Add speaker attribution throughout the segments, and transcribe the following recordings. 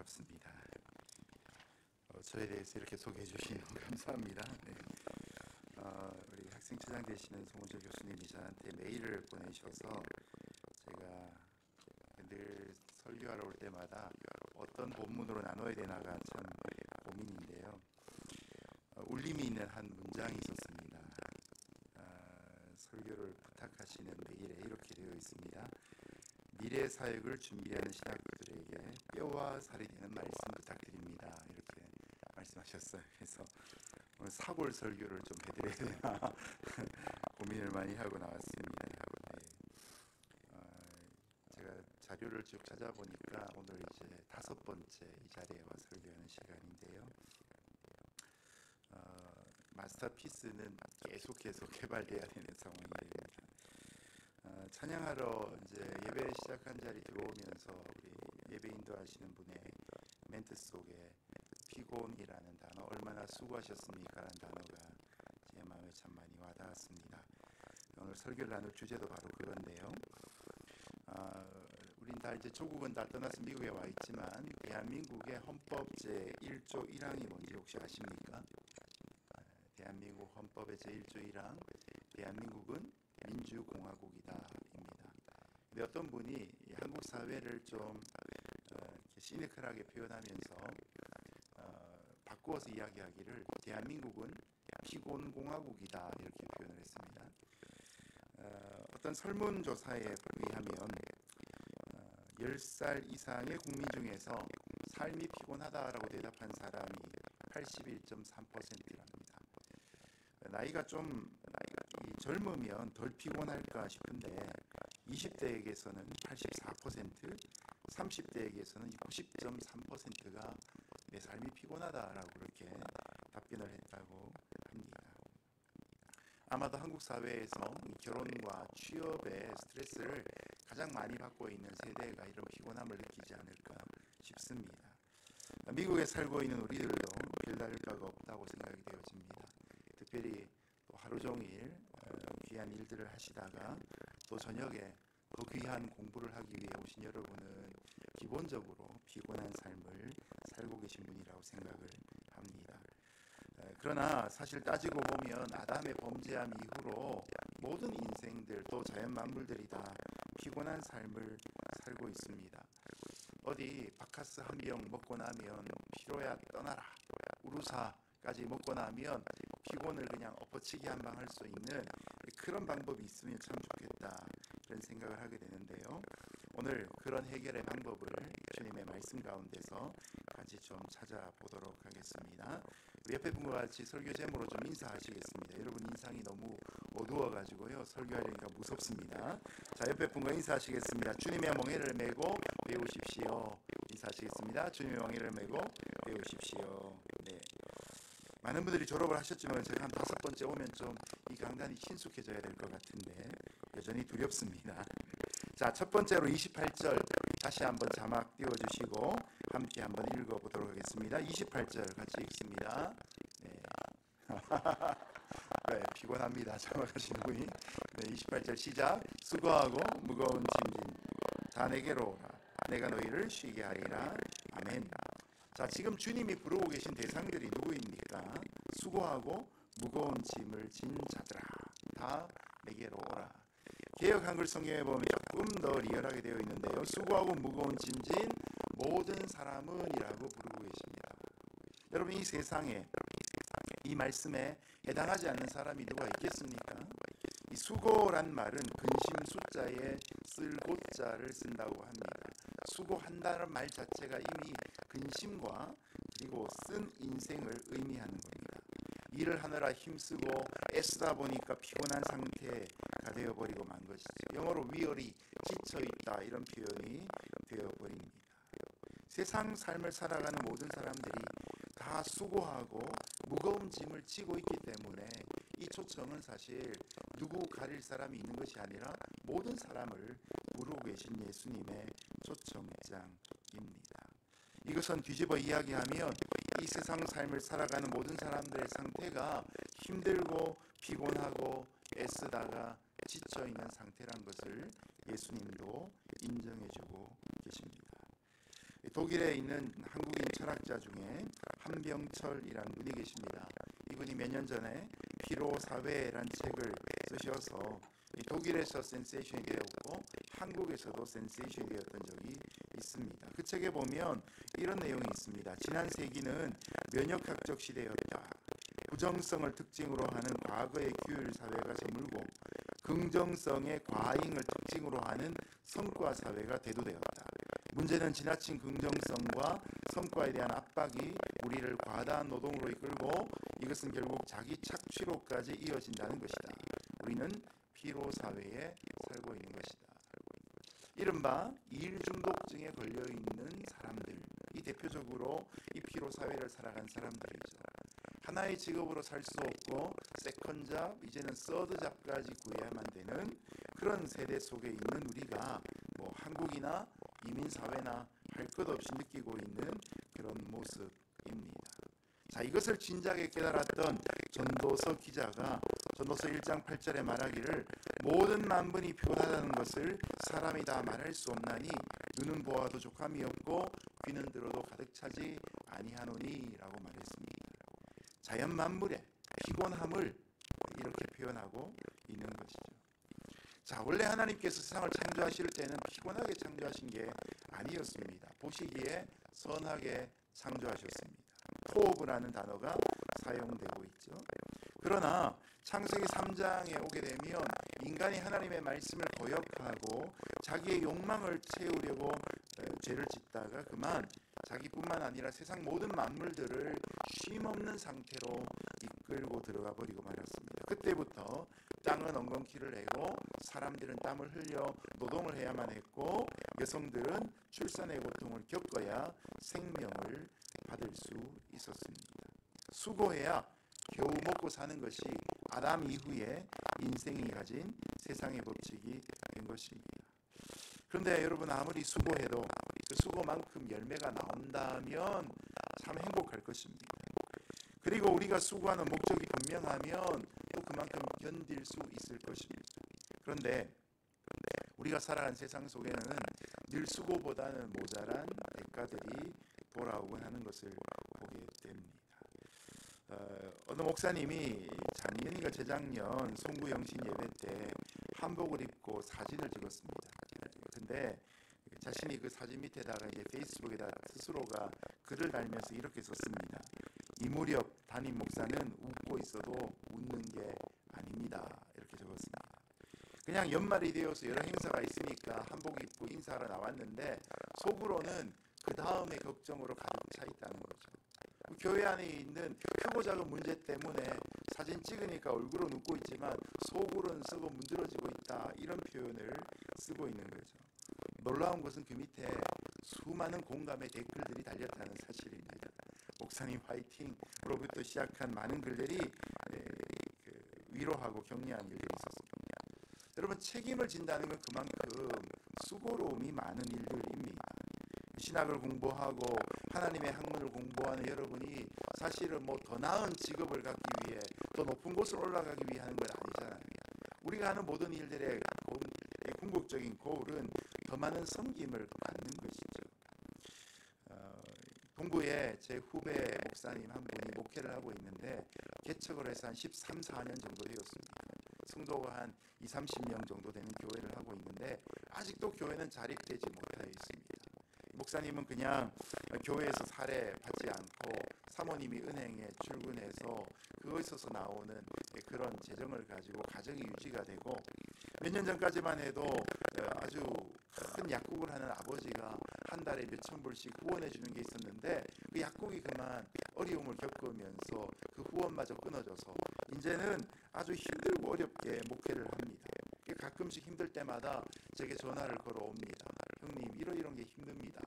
Speaker 1: 반갑습니다. 저에 대해서 이렇게 소개해 주시면 감사합니다. 네. 우리 학생처장 되시는 송은철 교수님이 저한테 메일을 보내셔서 제가 늘 설교하러 올 때마다 어떤 본문으로 나눠야 되나가 참 고민인데요. 울림이 있는 한 문장이 있었습니다. 설교를 부탁하시는 메일에 이렇게 되어 있습니다. 미래 사역을 준비하는 신학교들에게 뼈와 살이 되는 말씀 부탁드립니다. 이렇게 말씀하셨어요. 그래서 오늘 사골 설교를 좀 해드려야 되나 고민을 많이 하고 나왔습니다. 네. 제가 자료를 쭉 찾아보니까 오늘 이제 5번째 이 자리에 와 설교하는 시간인데요. 마스터피스는 계속 개발돼야 되는 상황이 됩니다. 찬양하러 이제 예배 시작한 자리 들어오면서 우리 예배 인도하시는 분의 멘트 속에 피곤이라는 단어, 얼마나 수고하셨습니까라는 단어가 제 마음에 참 많이 와닿았습니다. 오늘 설교를 나눌 주제도 바로 그건데요. 우린 다 이제 조국은 다 떠나서 미국에 와 있지만 대한민국의 헌법 제1조 1항이 뭔지 혹시 아십니까? 대한민국 헌법의 제1조 1항, 대한민국은 민주공화국이다입니다. 근데 어떤 분이 한국 사회를 좀 시니컬하게 표현하면서 바꾸어서 이야기하기를 대한민국은 피곤공화국이다 이렇게 표현을 했습니다. 어떤 설문조사에 의하면 10살 이상의 국민 중에서 삶이 피곤하다라고 대답한 사람이 81.3%랍니다. 나이가 젊으면 덜 피곤할까 싶은데 20대에게서는 84%, 30대에게서는 90.3%가 내 삶이 피곤하다라고 그렇게 답변을 했다고 합니다. 아마도 한국 사회에서 결혼과 취업의 스트레스를 가장 많이 받고 있는 세대가 이런 피곤함을 느끼지 않을까 싶습니다. 미국에 살고 있는 우리들도 별다를 바가 없다고 생각이 되어집니다. 특별히 또 하루 종일 귀한 일들을 하시다가 또 저녁에 더 귀한 공부를 하기 위해 오신 여러분은 기본적으로 피곤한 삶을 살고 계신 분이라고 생각을 합니다. 그러나 사실 따지고 보면 아담의 범죄함 이후로 모든 인생들 또 자연 만물들이 다 피곤한 삶을 살고 있습니다. 어디 바카스 한 병 먹고 나면 피로야 떠나라, 우루사까지 먹고 나면 피곤을 그냥 엎어치기 한 방 할 수 있는 그런 방법이 있으면 참 좋겠다 그런 생각을 하게 되는데요. 오늘 그런 해결의 방법을 주님의 말씀 가운데서 같이 좀 찾아보도록 하겠습니다. 우리 옆에 분과 같이 설교 제목으로 좀 인사하시겠습니다. 여러분 인상이 너무 어두워가지고요 설교하려니까 무섭습니다. 자, 옆에 분과 인사하시겠습니다. 주님의 멍에를 메고 배우십시오. 인사하시겠습니다. 주님의 멍에를 메고 배우십시오. 네. 많은 분들이 졸업을 하셨지만 제가 한 5번째 오면 좀 이 강단이 친숙해져야 될 것 같은데 여전히 두렵습니다. 자, 첫 번째로 28절 다시 한번 자막 띄워주시고 함께 한번 읽어보도록 하겠습니다. 28절 같이 읽습니다. 네. 네, 피곤합니다. 자막하시는 분이. 네, 28절 시작. 수고하고 무거운 짐진 다 내게로 오라. 내가 너희를 쉬게 하리라. 아멘. 자, 지금 주님이 부르고 계신 대상들이 누구입니까? 수고하고 무거운 짐을 진 자들아 다 내게로 오라. 개역 한글 성경에 보면 조금 더 리얼하게 되어 있는데요. 수고하고 무거운 짐진 모든 사람은이라고 부르고 계십니다. 여러분 이 세상에 이 말씀에 해당하지 않는 사람이 누가 있겠습니까? 이 수고란 말은 근심 숫자에 쓸고자를 쓴다고 합니다. 수고한다는 말 자체가 이미 근심과 그리고 쓴 인생을 의미하는 겁니다. 일을 하느라 힘쓰고 애쓰다 보니까 피곤한 상태가 되어버리고 만 것이죠. 영어로 weary, 지쳐있다 이런 표현이 되어버립니다. 세상 삶을 살아가는 모든 사람들이 다 수고하고 무거운 짐을 지고 있기 때문에 이 초청은 사실 누구 가릴 사람이 있는 것이 아니라 모든 사람을 부르고 계신 예수님의 초청장입니다. 이것은 뒤집어 이야기하면 이 세상 삶을 살아가는 모든 사람들의 상태가 힘들고 피곤하고 애쓰다가 지쳐있는 상태란 것을 예수님도 인정해주고 계십니다. 독일에 있는 한국인 철학자 중에 한병철이라는 분이 계십니다. 이분이 몇 년 전에 피로사회라는 책을 쓰셔서 독일에서 센세이션이 되었고 한국에서도 센세이션이 되었던 적이 있습니다. 그 책에 보면 이런 내용이 있습니다. 지난 세기는 면역학적 시대였다. 부정성을 특징으로 하는 과거의 규율 사회가 저물고 긍정성의 과잉을 특징으로 하는 성과 사회가 대두되었다. 문제는 지나친 긍정성과 성과에 대한 압박이 우리를 과다한 노동으로 이끌고 이것은 결국 자기 착취로까지 이어진다는 것이다. 우리는 피로 사회에 살고 있는 것이다. 이른바 일 중독증에 걸려 있는 사람들, 이 대표적으로 이 피로 사회를 살아간 사람들이죠. 하나의 직업으로 살 수 없고 세컨 잡, 이제는 서드 잡까지 구해야만 되는 그런 세대 속에 있는 우리가 뭐 한국이나 이민 사회나 할 것 없이 느끼고 있는 그런 모습입니다. 자, 이것을 진작에 깨달았던 전도서 기자가 전도서 1장 8절에 말하기를 모든 만분이 피곤하다는 것을 사람이 다 말할 수 없나니 눈은 보아도 족함이 없고 귀는 들어도 가득 차지 아니하노니 라고 말했습니다. 자연 만물의 피곤함을 이렇게 표현하고 있는 것이죠. 자, 원래 하나님께서 세상을 창조하실 때는 피곤하게 창조하신 게 아니었습니다. 보시기에 선하게 창조하셨습니다. 토브라는 단어가 사용되고 있죠. 그러나 창세기 3장에 오게 되면 인간이 하나님의 말씀을 거역하고 자기의 욕망을 채우려고 죄를 짓다가 그만 자기뿐만 아니라 세상 모든 만물들을 쉼없는 상태로 이끌고 들어가 버리고 말았습니다. 그때부터 땅은 엉겅퀴를 내고 사람들은 땀을 흘려 노동을 해야만 했고 여성들은 출산의 고통을 겪어야 생명을 받을 수 있었습니다. 수고해야 겨우 먹고 사는 것이 아담 이후에 인생이 가진 세상의 법칙이 된 것입니다. 그런데 여러분 아무리 수고해도 그 수고만큼 열매가 나온다면 참 행복할 것입니다. 그리고 우리가 수고하는 목적이 분명하면 또 그만큼 견딜 수 있을 것입니다. 그런데 우리가 살아간 세상 속에는 늘 수고보다는 모자란 대가들이 돌아오곤 하는 것을 보게 됩니다. 어느 목사님이 작년인가 재작년 송구영신 예배 때 한복을 입고 사진을 찍었습니다. 근데 자신이 그 사진 밑에다가 이제 페이스북에다 스스로가 글을 달면서 이렇게 썼습니다. 이 무렵 담임 목사는 웃고 있어도 웃는 게 아닙니다. 이렇게 적었습니다. 그냥 연말이 되어서 여러 행사가 있으니까 한복 입고 인사하러 나왔는데 속으로는 그 다음의 걱정으로 가득 차 있다는 거죠. 교회 안에 있는 크고 작은 문제 때문에 사진 찍으니까 얼굴은 웃고 있지만 속으로는 썩어 문드러지고 있다, 이런 표현을 쓰고 있는 거죠. 놀라운 것은 그 밑에 수많은 공감의 댓글들이 달렸다는 사실입니다. 목사님 화이팅으로부터 시작한 많은 글들이 위로하고 격려하는 일들이 있었습니다. 여러분, 책임을 진다는 건 그만큼 수고로움이 많은 일들입니다. 신학을 공부하고 하나님의 학문을 공부하는 여러분이 사실은 뭐 더 나은 직업을 갖기 위해 더 높은 곳을 올라가기 위해 하는 건 아니잖아요. 우리가 하는 모든 일들의 궁극적인 고울은 더 많은 섬김을 받는 것이죠. 동구에 제 후배 목사님 한 분이 목회를 하고 있는데 개척을 해서 한 13, 14년 정도 되었습니다. 성도가 한 20, 30명 정도 되는 교회를 하고 있는데 아직도 교회는 자립되지 못하여 있습니다. 목사님은 그냥 교회에서 사례 받지 않고 사모님이 은행에 출근해서 그것에서 나오는 그런 재정을 가지고 가정이 유지가 되고 몇 년 전까지만 해도 아주 큰 약국을 하는 아버지가 한 달에 몇천 불씩 후원해 주는 게 있었는데 그 약국이 그만 어려움을 겪으면서 그 후원마저 끊어져서 이제는 아주 힘들고 어렵게 목회를 합니다. 가끔씩 힘들 때마다 제게 전화를 걸어옵니다. 형님, 이런 게 힘듭니다.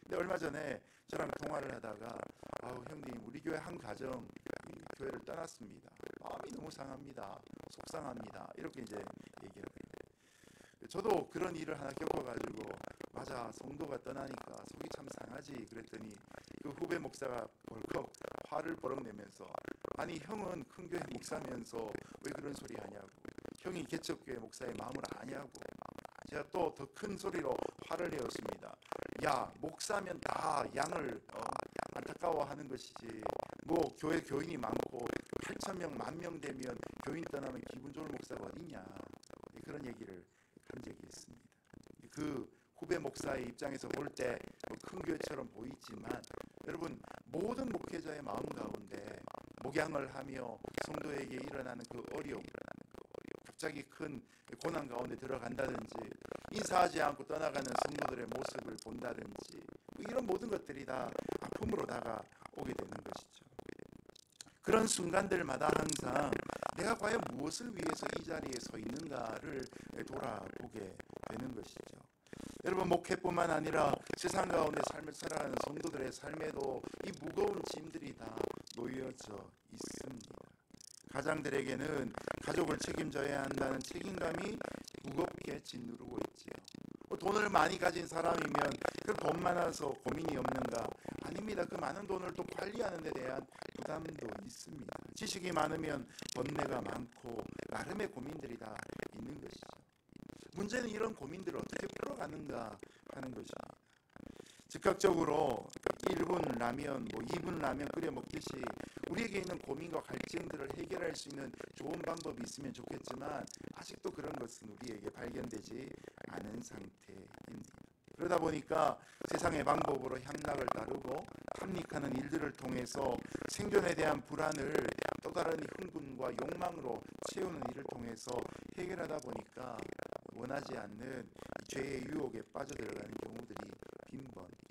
Speaker 1: 근데 얼마 전에 저랑 통화를 하다가 형님, 우리 교회 한 가정 교회를 떠났습니다. 마음이 너무 상합니다. 속상합니다. 이렇게 이제 얘기를 합니다. 저도 그런 일을 하나 겪어가지고 맞아, 성도가 떠나니까 속이 참 상하지 그랬더니 그 후배 목사가 벌컥 화를 버럭 내면서 아니, 형은 큰 교회 목사면서 왜 그런 소리 하냐고, 형이 개척교회 목사의 마음을 아냐고. 제가 또 더 큰 소리로 화를 내었습니다. 야, 목사면 다 양을 안타까워하는 것이지. 뭐 교회 교인이 많고 8천 명, 10,000명 되면 교인 떠나면 기분 좋을 목사가 어디냐. 그런 얘기를 한 적이 있습니다. 그 후배 목사의 입장에서 볼 때 큰 교회처럼 보이지만 여러분, 모든 목회자의 마음 가운데 목양을 하며 성도에게 일어나는 그 어려움, 갑자기 큰 고난 가운데 들어간다든지 인사하지 않고 떠나가는 성도들의 모습을 본다든지 이런 모든 것들이 다 아픔으로 다가오게 되는 것이죠. 그런 순간들마다 항상 내가 과연 무엇을 위해서 이 자리에 서 있는가를 돌아보게 되는 것이죠. 여러분, 목회뿐만 아니라 세상 가운데 삶을 살아가는 성도들의 삶에도 이 무거운 짐들이 다 놓여져 있습니다. 가장들에게는 가족을 책임져야 한다는 책임감이 무겁게 짓누르고 있지요. 돈을 많이 가진 사람이면 그 돈 많아서 고민이 없는가? 아닙니다. 그 많은 돈을 또 관리하는 데 대한 부담도 있습니다. 지식이 많으면 번뇌가 많고 나름의 고민들이 다 있는 것이죠. 문제는 이런 고민들을 어떻게 풀어가는가 하는 것입니다. 즉각적으로 1분 라면, 2분 라면 끓여 먹듯이 우리에게 있는 고민과 갈증들을 해결할 수 있는 좋은 방법이 있으면 좋겠지만 아직도 그런 것은 우리에게 발견되지 않은 상태입니다. 그러다 보니까 세상의 방법으로 향락을 따르고 탐닉하는 일들을 통해서 생존에 대한 불안을 또 다른 흥분과 욕망으로 채우는 일을 통해서 해결하다 보니까 원하지 않는 죄의 유혹에 빠져들어가는 경우들이 빈번합니다.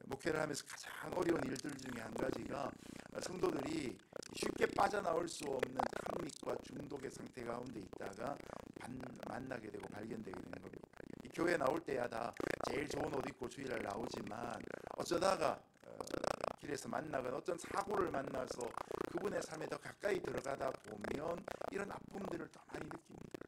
Speaker 1: 목회를 하면서 가장 어려운 일들 중에 한 가지가 성도들이 쉽게 빠져나올 수 없는 탐닉과 중독의 상태 가운데 있다가 만나게 되고 발견되게 되는 겁니다. 이 교회 나올 때야 다 제일 좋은 옷 입고 주일날 나오지만 어쩌다가 길에서 만나거나 어떤 사고를 만나서 그분의 삶에 더 가까이 들어가다 보면 이런 아픔들을 더 많이 느낍니다.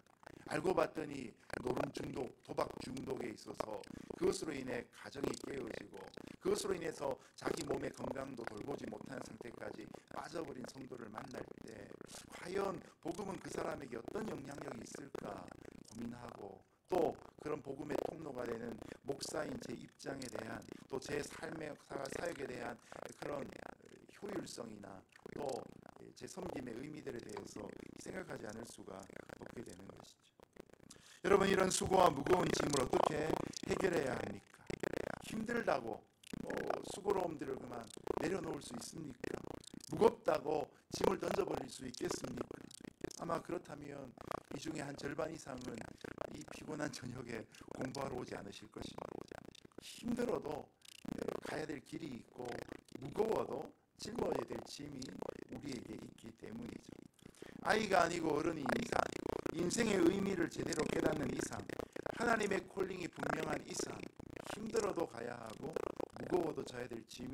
Speaker 1: 알고 봤더니 노름 중독, 도박 중독에 있어서 그것으로 인해 가정이 깨어지고 그것으로 인해서 자기 몸의 건강도 돌보지 못하는 상태까지 빠져버린 성도를 만날 때 과연 복음은 그 사람에게 어떤 영향력이 있을까 고민하고 또 그런 복음의 통로가 되는 목사인 제 입장에 대한 또 제 삶의 사역에 대한 그런 효율성이나 또 제 섬김의 의미들에 대해서 생각하지 않을 수가 없게 되는 것이죠. 여러분, 이런 수고와 무거운 짐을 어떻게 해결해야 합니까? 힘들다고 수고로움들을 그만 내려놓을 수 있습니까? 무겁다고 짐을 던져버릴 수 있겠습니까? 아마 그렇다면 이 중에 한 절반 이상은 이 피곤한 저녁에 공부하러 오지 않으실 것입니다. 힘들어도 가야 될 길이 있고 무거워도 짊어져야 될 짐이 우리에게 있기 때문이죠. 아이가 아니고 어른인 이상, 인생의 의미를 제대로 깨닫는 이상, 하나님의 콜링이 분명한 이상, 힘들어도 가야 하고 무거워도 져야 될 짐이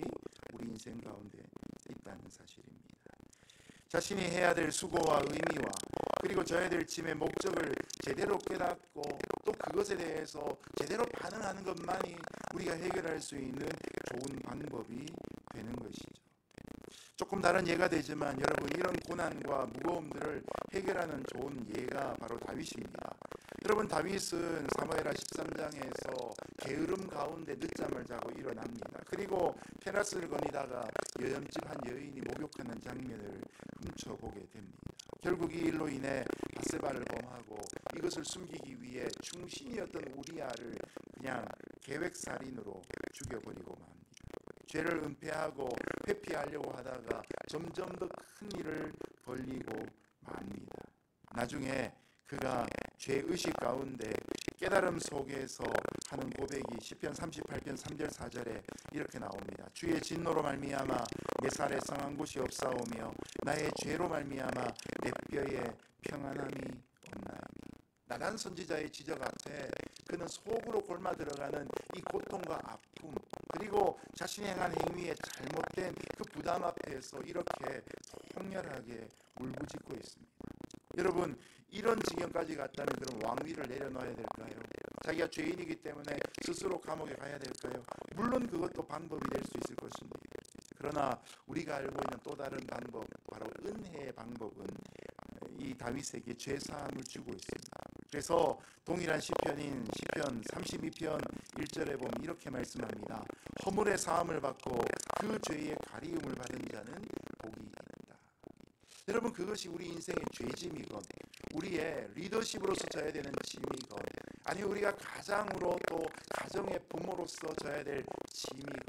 Speaker 1: 우리 인생 가운데 있다는 사실입니다. 자신이 해야 될 수고와 의미와 그리고 져야 될 짐의 목적을 제대로 깨닫고 또 그것에 대해서 제대로 반응하는 것만이 우리가 해결할 수 있는 좋은 방법이 되는 것이죠. 조금 다른 예가 되지만 여러분, 이런 고난과 무거움들을 해결하는 좋은 예가 바로 다윗입니다. 여러분, 다윗은 사무엘하 13장에서 게으름 가운데 늦잠을 자고 일어납니다. 그리고 페라스를 거니다가 여염집 한 여인이 목욕하는 장면을 훔쳐보게 됩니다. 결국 이 일로 인해 바세바를 범하고 이것을 숨기기 위해 충신이었던 우리아를 그냥 계획살인으로 죽여버리고 맙니다. 죄를 은폐하고 회피하려고 하다가 점점 더 큰 일을 벌리고 맙니다. 나중에 그가 죄의식 가운데 깨달음 속에서 하는 고백이 시편 38편 3절 4절에 이렇게 나옵니다. 주의 진노로 말미암아 내 살에 성한 곳이 없사오며 나의 죄로 말미암아 내 뼈에 평안함이 없나이다. 나단 선지자의 지적 앞에 그는 속으로 골마 들어가는 이 고통과 아픔, 그리고 자신이 행한 행위의 잘못된 그 부담 앞에서 이렇게 통렬하게 울부짖고 있습니다. 여러분, 이런 지경까지 갔다면 그럼 왕위를 내려놔야 될까요? 자기가 죄인이기 때문에 스스로 감옥에 가야 될까요? 물론 그것도 방법이 될 수 있을 것입니다. 그러나 우리가 알고 있는 또 다른 방법, 바로 은혜의 방법은 이 다윗에게 죄사함을 주고 있습니다. 그래서 동일한 시편인 시편 32편 1절에 보면 이렇게 말씀합니다. 허물의 사함을 받고 그 죄의 가리움을 받은 자는 복이 있다. 여러분, 그것이 우리 인생의 죄짐이건 우리의 리더십으로서 져야 되는 짐이건 아니 우리가 가장으로 또 가정의 부모로서 져야 될 짐이건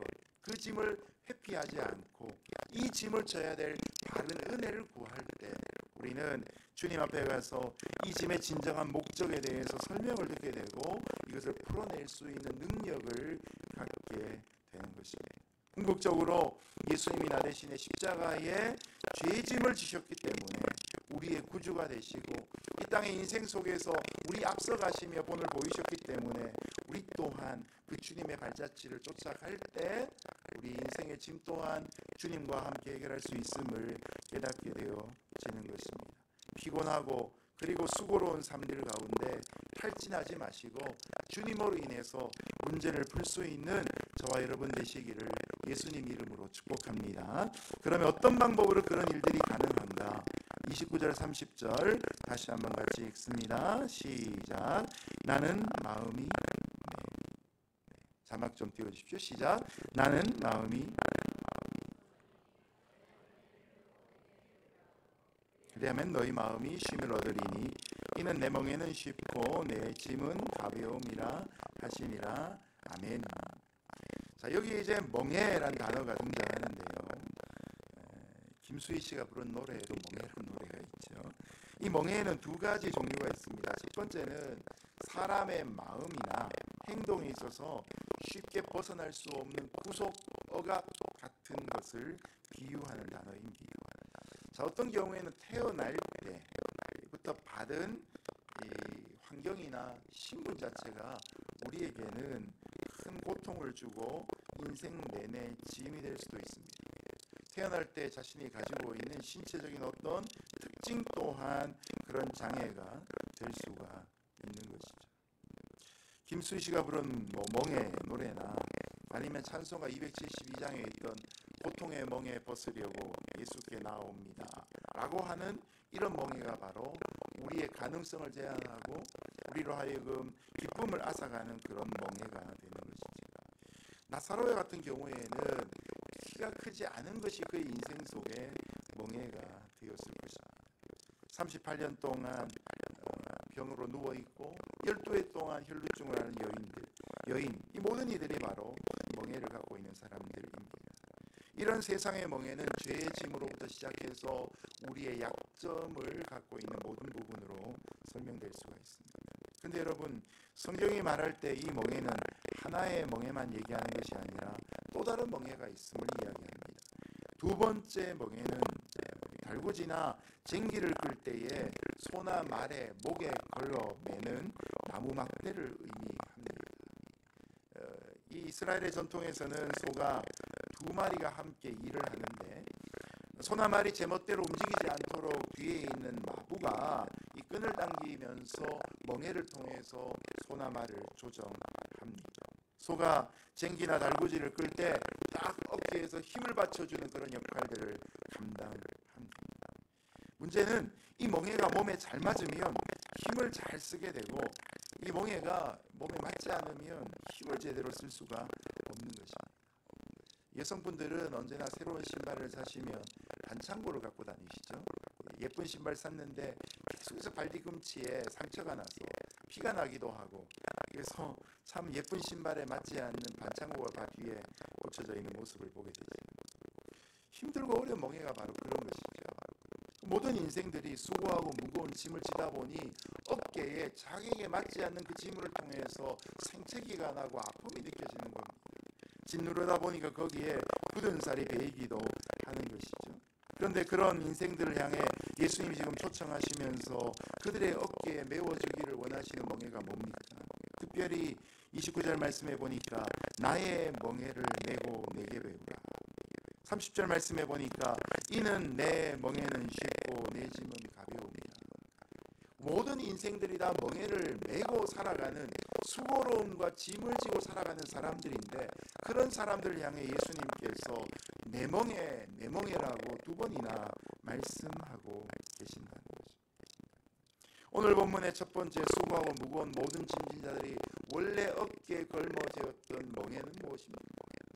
Speaker 1: 그 짐을 회피하지 않고 이 짐을 져야 될 바른 은혜를 구할 때 우리는 주님 앞에 가서 이 짐의 진정한 목적에 대해서 설명을 듣게 되고 이것을 풀어낼 수 있는 능력을 갖게 되는 것입니다. 궁극적으로 예수님이 나 대신에 십자가에 죄짐을 지셨기 때문에 우리의 구주가 되시고 이 땅의 인생 속에서 우리 앞서가시며 본을 보이셨기 때문에 우리 또한 그 주님의 발자취를 쫓아갈 때 우리 인생의 짐 또한 주님과 함께 해결할 수 있음을 깨닫게 되어지는 것입니다. 피곤하고 그리고 수고로운 삶들 가운데 탈진하지 마시고 주님으로 인해서 문제를 풀 수 있는 저와 여러분 되시기를 예수님 이름으로 축복합니다. 그러면 어떤 방법으로 그런 일들이 가능한가? 29절 30절 다시 한번 같이 읽습니다. 시작. 나는 마음이 자막 좀 띄워주십시오. 시작. 나는 마음이 그리하면 너희 마음이 쉼을 얻으리니 이는 내 멍에는 쉽고 내 짐은 가벼움이라 하시니라. 아멘. 자, 여기 이제 멍에란 단어가 등장하는데요. 김수희 씨가 부른 노래에도 멍에라는 노래가 있죠. 이 멍에에는 두 가지 종류가 있습니다. 첫 번째는 사람의 마음이나 행동에 있어서 쉽게 벗어날 수 없는 구속 억압 같은 것을 비유하는 단어입니다. 자, 어떤 경우에는 태어날 때부터 받은 이 환경이나 신분 자체가 우리에게는 큰 고통을 주고 인생 내내 짐이 될 수도 있습니다. 태어날 때 자신이 가지고 있는 신체적인 어떤 특징 또한 그런 장애가 될 수가 있는 것이죠. 김수희 씨가 부른 멍에 노래나 아니면 찬송가 272장에 있던 고통의 멍에 벗으려고 예수께 나옵니다 라고 하는 이런 멍에가 바로 우리의 가능성을 제한하고 우리로 하여금 기쁨을 앗아가는 그런 멍에가 되는 것이죠. 나사로의 같은 경우에는 키가 크지 않은 것이 그의 인생 속에 멍에가 되었을 것입니다. 38년 동안 병으로 누워있고 12해 동안 혈루증을 하는 여인, 이 모든 이들이 바로 멍에를 갖고 있는 사람들입니다. 이런 세상의 멍에는 죄의 짐으로부터 시작해서 우리의 약점을 갖고 있는 모든 부분으로 설명될 수가 있습니다. 그런데 여러분, 성경이 말할 때 이 멍에는 하나의 멍에만 얘기하는 것이 아니라 또 다른 멍에가 있음을 이야기합니다. 두 번째 멍에는 달구지나 쟁기를 끌 때에 소나 말의 목에 걸러 매는 나무 막대를 의미합니다. 이 이스라엘의 전통에서는 소가 두 마리가 함께 일을 하는데 소나 말이 제멋대로 움직이지 않도록 뒤에 있는 마부가 이 끈을 당기면서 멍에를 통해서 소나 말을 조정합니다. 소가 쟁기나 달구지를 끌 때 딱 어깨에서 힘을 받쳐주는 그런 역할들을 감당합니다. 문제는 이 멍에가 몸에 잘 맞으면 힘을 잘 쓰게 되고 이 멍에가 몸에 맞지 않으면 힘을 제대로 쓸 수가 없는 것입니다. 여성분들은 언제나 새로운 신발을 사시면 반창고를 갖고 다니시죠. 예쁜 신발 샀는데 계속해서 발 뒤꿈치에 상처가 나서 피가 나기도 하고 그래서 참 예쁜 신발에 맞지 않는 반창고가 발 뒤에 붙여져 있는 모습을 보게 되죠. 힘들고 어려운 멍에가 바로 그런 것이죠. 모든 인생들이 수고하고 무거운 짐을 지다 보니 어깨에 자기에게 맞지 않는 그 짐을 통해서 생채기가 나고 아픔이 느껴지는 겁니다. 짓누르다 보니까 거기에 굳은 살이 배이기도 하는 것이죠. 그런데 그런 인생들을 향해 예수님이 지금 초청하시면서 그들의 어깨에 메워주기를 원하시는 멍에가 뭡니까? 특별히 29절 말씀해 보니까 나의 멍에를 메고 내게 배우라. 30절 말씀해 보니까 이는 내 멍에는 쉽고 내 짐은 가벼움이라. 모든 인생들이 다 멍에를 메고 살아가는 수고로움과 짐을 지고 살아가는 사람들인데 그런 사람들을 향해 예수님께서 내 멍에라고 두 번이나 말씀하고 계신다는 거죠. 오늘 본문의 첫 번째, 수고하고 무거운 모든 짐진 자들이 원래 어깨에 걸머쥐었던 멍에는 무엇입니까?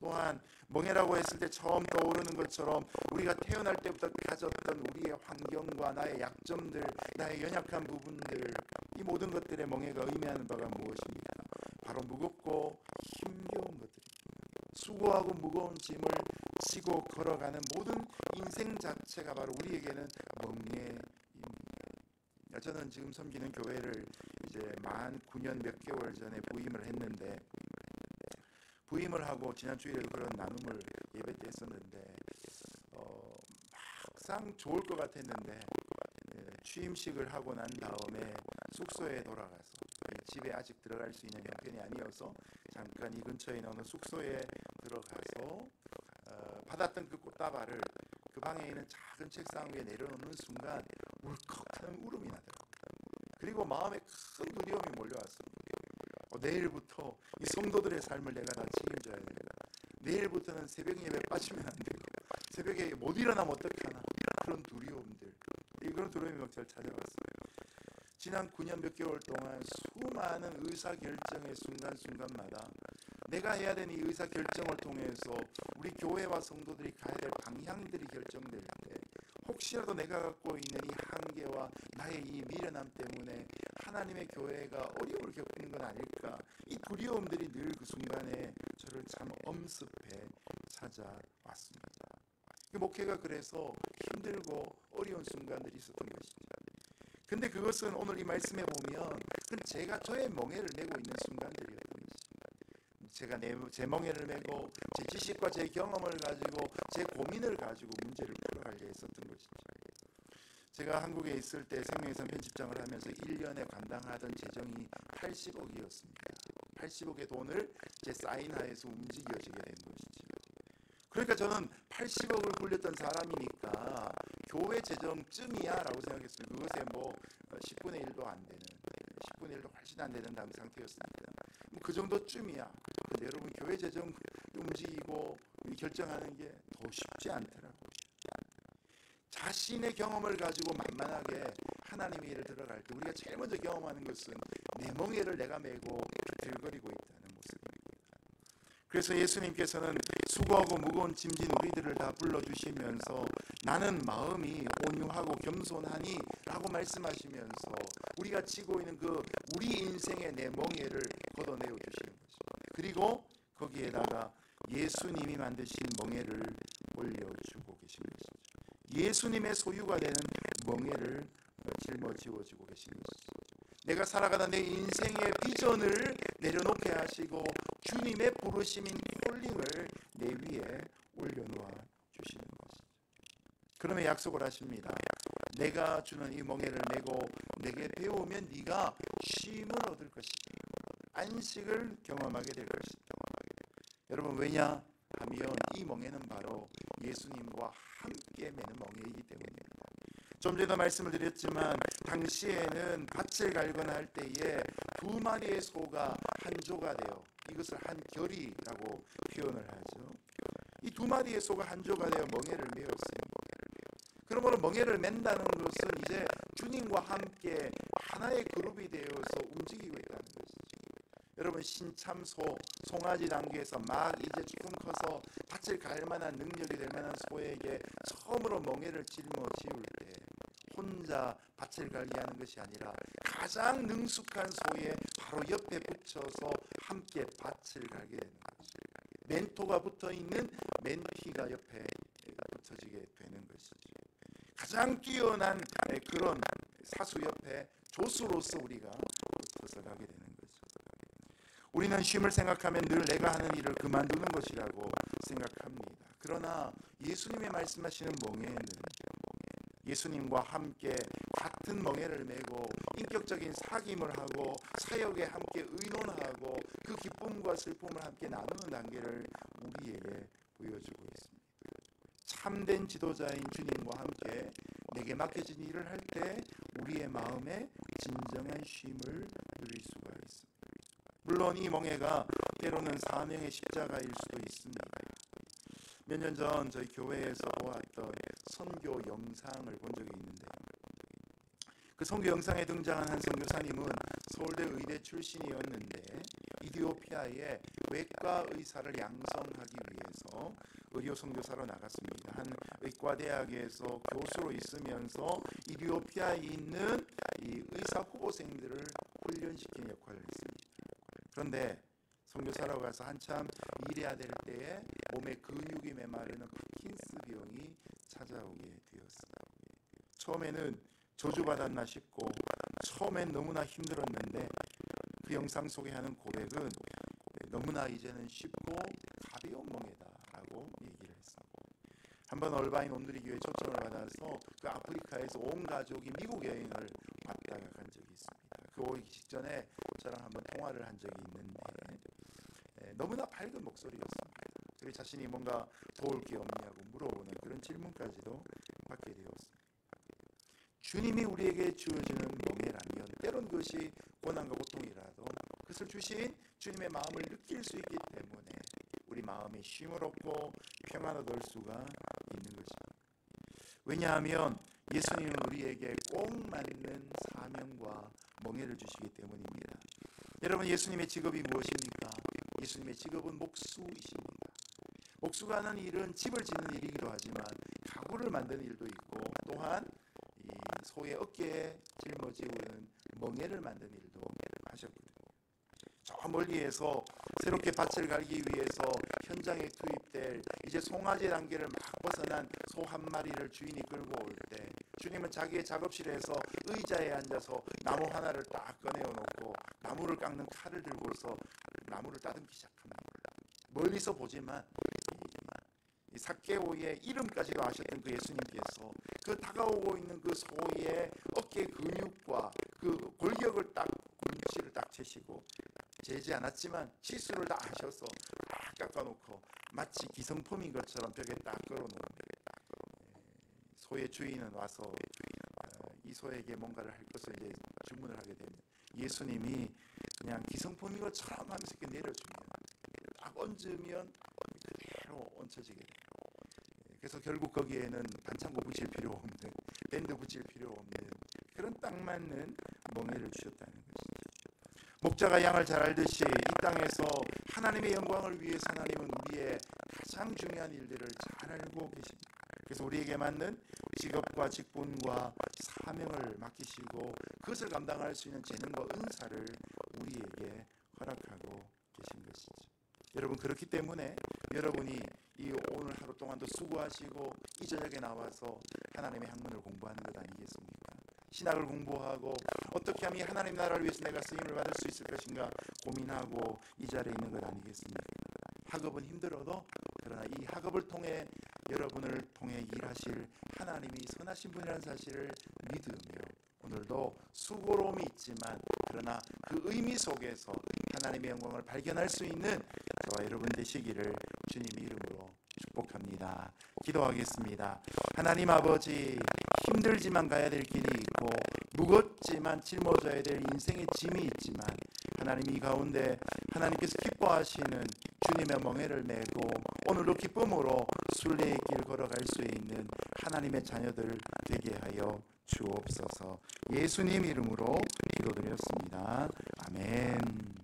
Speaker 1: 또한 멍에라고 했을 때 처음 떠오르는 것처럼 우리가 태어날 때부터 가졌던 우리의 환경과 나의 약점들, 나의 연약한 부분들, 이 모든 것들의 멍에가 의미하는 바가 무엇입니까? 바로 무겁고 힘겨운 것들입니다. 수고하고 무거운 짐을 지고 걸어가는 모든 인생 자체가 바로 우리에게는 멍에입니다. 저는 지금 섬기는 교회를 이제 만 9년 몇 개월 전에 부임을 했는데, 부임을 하고 지난 주일에도 그런 나눔을 예배 때 했었는데 막상 좋을 것 같았는데 취임식을 하고 난 다음에 숙소에 돌아가서, 집에 아직 들어갈 수 있는 형편이 아니어서 잠깐 이 근처에 있는 어느 숙소에 들어가서 받았던 그 꽃다발을 그 방에 있는 작은 책상 위에 내려놓는 순간 울컥하는 울음이 나더라고요. 그리고 마음에 큰 두려움이 몰려왔습니다. 내일부터 이 성도들의 삶을 내가 다 책임져야 된다. 내일부터는 새벽 예배 빠지면 안 되고, 새벽에 못 일어나면 어떡하나, 그런 두려움들, 이런 두려움이 막 저를 찾아왔어요. 지난 9년 몇 개월 동안 수많은 의사결정의 순간순간마다 내가 해야 되는 이 의사결정을 통해서 우리 교회와 성도들이 가야 될 방향들이 결정될 때, 혹시라도 내가 갖고 있는 이 한계와 나의 이 미련함 때문에 하나님의 교회가 어려움을 겪는 건 아닐까, 이 두려움들이 늘 그 순간에 저를 참 엄습해 찾아왔습니다. 목회가 그래서 힘들고 어려운 순간들이 있었던 것이죠. 근데 그것은 오늘 이 말씀에 보면 제가 저의 멍에를 메고 있는 순간들이었던 것입니다. 제가 제 멍에를 메고 제 지식과 제 경험을 가지고 제 고민을 가지고 문제를 풀어가려 했었던 것이죠. 제가 한국에 있을 때 생명의선 편집장을 하면서 1년에 감당하던 재정이 80억이었습니다. 80억의 돈을 제 사인하에서 움직여지게 된 것이죠. 그러니까 저는 80억을 굴렸던 사람이니까 교회 재정쯤이야 라고 생각했어요. 그것에 뭐 10분의 1도 안 되는, 10분의 1도 훨씬 안 되는 상태였습니다. 그 정도쯤이야. 근데 여러분, 교회 재정 움직이고 결정하는 게 더 쉽지 않더라고요. 자신의 경험을 가지고 만만하게 하나님의 일을 들어갈 때 우리가 제일 먼저 경험하는 것은 내 멍에를 내가 메고 비틀거리고 있다는 모습입니다. 그래서 예수님께서는 수고하고 무거운 짐진 우리들을 다 불러주시면서 나는 마음이 온유하고 겸손하니 라고 말씀하시면서 우리가 지고 있는 그 우리 인생의 내 멍에를 걷어내어 주시는 거죠. 그리고 거기에다가 예수님이 만드신 멍에를 올려주고 계신 것이죠. 예수님의 소유가 되는 멍에를 짊어지고 계신 것이죠. 내가 살아가다 내 인생의 비전을 내려놓게 하시고 주님의 부르심인 콜링을 내 위에 올려놓아 주시는 것이죠. 그러면 약속을 하십니다. 내가 주는 이 멍에를 메고 내게 배우면 네가 쉼을 얻을 것이다. 안식을 경험하게 될 것이다. 여러분, 왜냐 하면 이 멍에는 바로 예수님과 함께 메는 멍에이기 때문입니다. 좀 전에도 말씀을 드렸지만 당시에는 밭을 갈거나 할 때에 2마리의 소가 한 조가 되어, 이것을 한 결이라고 표현을 하죠. 이 2마리의 소가 한 조가 되어 멍에를 메었어요. 그러므로 멍에를 맨다는 것은 이제 주님과 함께 하나의 그룹이 되어서 움직이고 있다는 것이죠. 여러분, 신참소, 송아지 단계에서 막 이제 조금 커서 밭을 갈 만한 능력이 될 만한 소에게 처음으로 멍에를 짊어지울 때 혼자 밭을 갈게 하는 것이 아니라 가장 능숙한 소의 바로 옆에 붙여서 함께 밭을 갈게 되는 것이죠. 멘토가 붙어있는 멘티가 옆에 붙어지게 되는 것이죠. 가장 뛰어난 그런 사수 옆에 조수로서 우리가 붙어서 가게 되는 거죠. 우리는 쉼을 생각하면 늘 내가 하는 일을 그만두는 것이라고 생각합니다. 그러나 예수님이 말씀하시는 멍에는 예수님과 함께 같은 멍에를 메고 인격적인 사귐을 하고 사역에 함께 의논하고 그 기쁨과 슬픔을 함께 나누는 단계를 우리에게 보여주고 있습니다. 참된 지도자인 주님과 함께 내게 맡겨진 일을 할 때 우리의 마음에 진정한 쉼을 누릴 수가 있습니다. 물론 이 멍에가 때로는 사명의 십자가일 수도 있습니다. 몇 년 전 저희 교회에서 보았던 선교 영상을 본 적이 있는데, 그 선교 영상에 등장한 한 선교사님은 서울대 의대 출신이었는데 이디오피아에 외과 의사를 양성하기 위해서 의료 선교사로 나갔습니다. 한 의과대학에서 교수로 있으면서 이디오피아에 있는 이 의사 후보생들을 훈련시키는 역할을 했습니다. 그런데 선교사로 가서 한참 일해야 될 때에 몸에 근육이 메마르는 파킨스 병이 찾아오게 되었습니다. 처음에는 저주받았나 싶고 처음엔 너무나 힘들었는데 그 영상 속에 하는 고백은 너무나 이제는 쉽고 가벼운 멍에다라고 얘기를 했습니다. 한번 얼바인 온누리 교회 초청을 받아서 그 아프리카에서 온 가족이 미국 여행을 왔다가 간 적이 있습니다. 그 오기 직전에 저랑 한번 통화를 한 적이 있는데 너무나 밝은 목소리였습니다. 그리고 자신이 뭔가 도울 게 없냐고 물어보는 그런 질문까지도 받게 되었습니다. 주님이 우리에게 주어지는 멍에라면 때론 그것이 고난과 고통이라도 그것을 주신 주님의 마음을 느낄 수 있기 때문에 우리 마음에 쉼을 얻고 평안을 얻을 수가 있는 것입니다. 왜냐하면 예수님은 우리에게 꼭 맞는 사명과 멍에를 주시기 때문입니다. 여러분, 예수님의 직업이 무엇입니까? 예수님의 직업은 목수이십니다. 목수가 하는 일은 집을 짓는 일이기도 하지만 가구를 만드는 일도 있고 또한 이 소의 어깨에 짊어지는 멍에를 만드는 일도 하셨거든요. 저 멀리에서 새롭게 밭을 갈기 위해서 현장에 투입될 이제 송아지 단계를 막 벗어난 소 한 마리를 주인이 끌고 올 때 주님은 자기의 작업실에서 의자에 앉아서 나무 하나를 딱 꺼내어 놓고 나무를 깎는 칼을 들고서 나무를 따듬기 시작합니다. 멀리서 보지만 이 삭개오의 이름까지도 아셨던 그 예수님께서 그 다가오고 있는 그 소의 어깨 근육과 그 골격을 딱 굴치를 딱 채시고 재지 않았지만 치수를 다 하셔서 딱 깎아놓고 마치 기성품인 것처럼 벽에 딱 걸어놓습니다. 소의 주인은 와서 이 소에게 뭔가를 할 것을 이제 주문을 하게 되면 예수님이 그냥 기성품인 것처럼 하면서 이렇게 내려주면 딱 얹으면 그대로 얹혀지게 돼요. 그래서 결국 거기에는 반창고 붙일 필요 없는, 밴드 붙일 필요 없는 그런 딱 맞는 멍에를 주셨다는 것이죠. 목자가 양을 잘 알듯이 이 땅에서 하나님의 영광을 위해서 하나님은 우리의 가장 중요한 일들을 잘 알고 계십니다. 그래서 우리에게 맞는 직업과 직분과 사명을 맡기시고 그것을 감당할 수 있는 재능과 은사를 우리에게 허락하고 계신 것이죠. 여러분, 그렇기 때문에 여러분이 이 오늘 하루 동안도 수고하시고 이 저녁에 나와서 하나님의 학문을 공부하는 것 아니겠습니까? 신학을 공부하고 어떻게 하면 하나님 나라를 위해서 내가 쓰임을 받을 수 있을 것인가 고민하고 이 자리에 있는 것 아니겠습니까? 학업은 힘들어도 그러나 이 학업을 통해 여러분을 통해 일하실 하나님이 선하신 분이라는 사실을 믿으며 오늘도 수고로움이 있지만 그러나 그 의미 속에서 하나님의 영광을 발견할 수 있는 저와 여러분 되시기를 주님의 이름으로 축복합니다. 기도하겠습니다. 하나님 아버지, 힘들지만 가야 될 길이 있고 무겁지만 짊어져야 될 인생의 짐이 있지만 하나님 이 가운데 하나님께서 기뻐하시는 주님의 멍에를 메고 오늘도 기쁨으로 순례의 길 걸어갈 수 있는 하나님의 자녀들 되게 하여 주옵소서. 예수님 이름으로 기도드렸습니다. 아멘.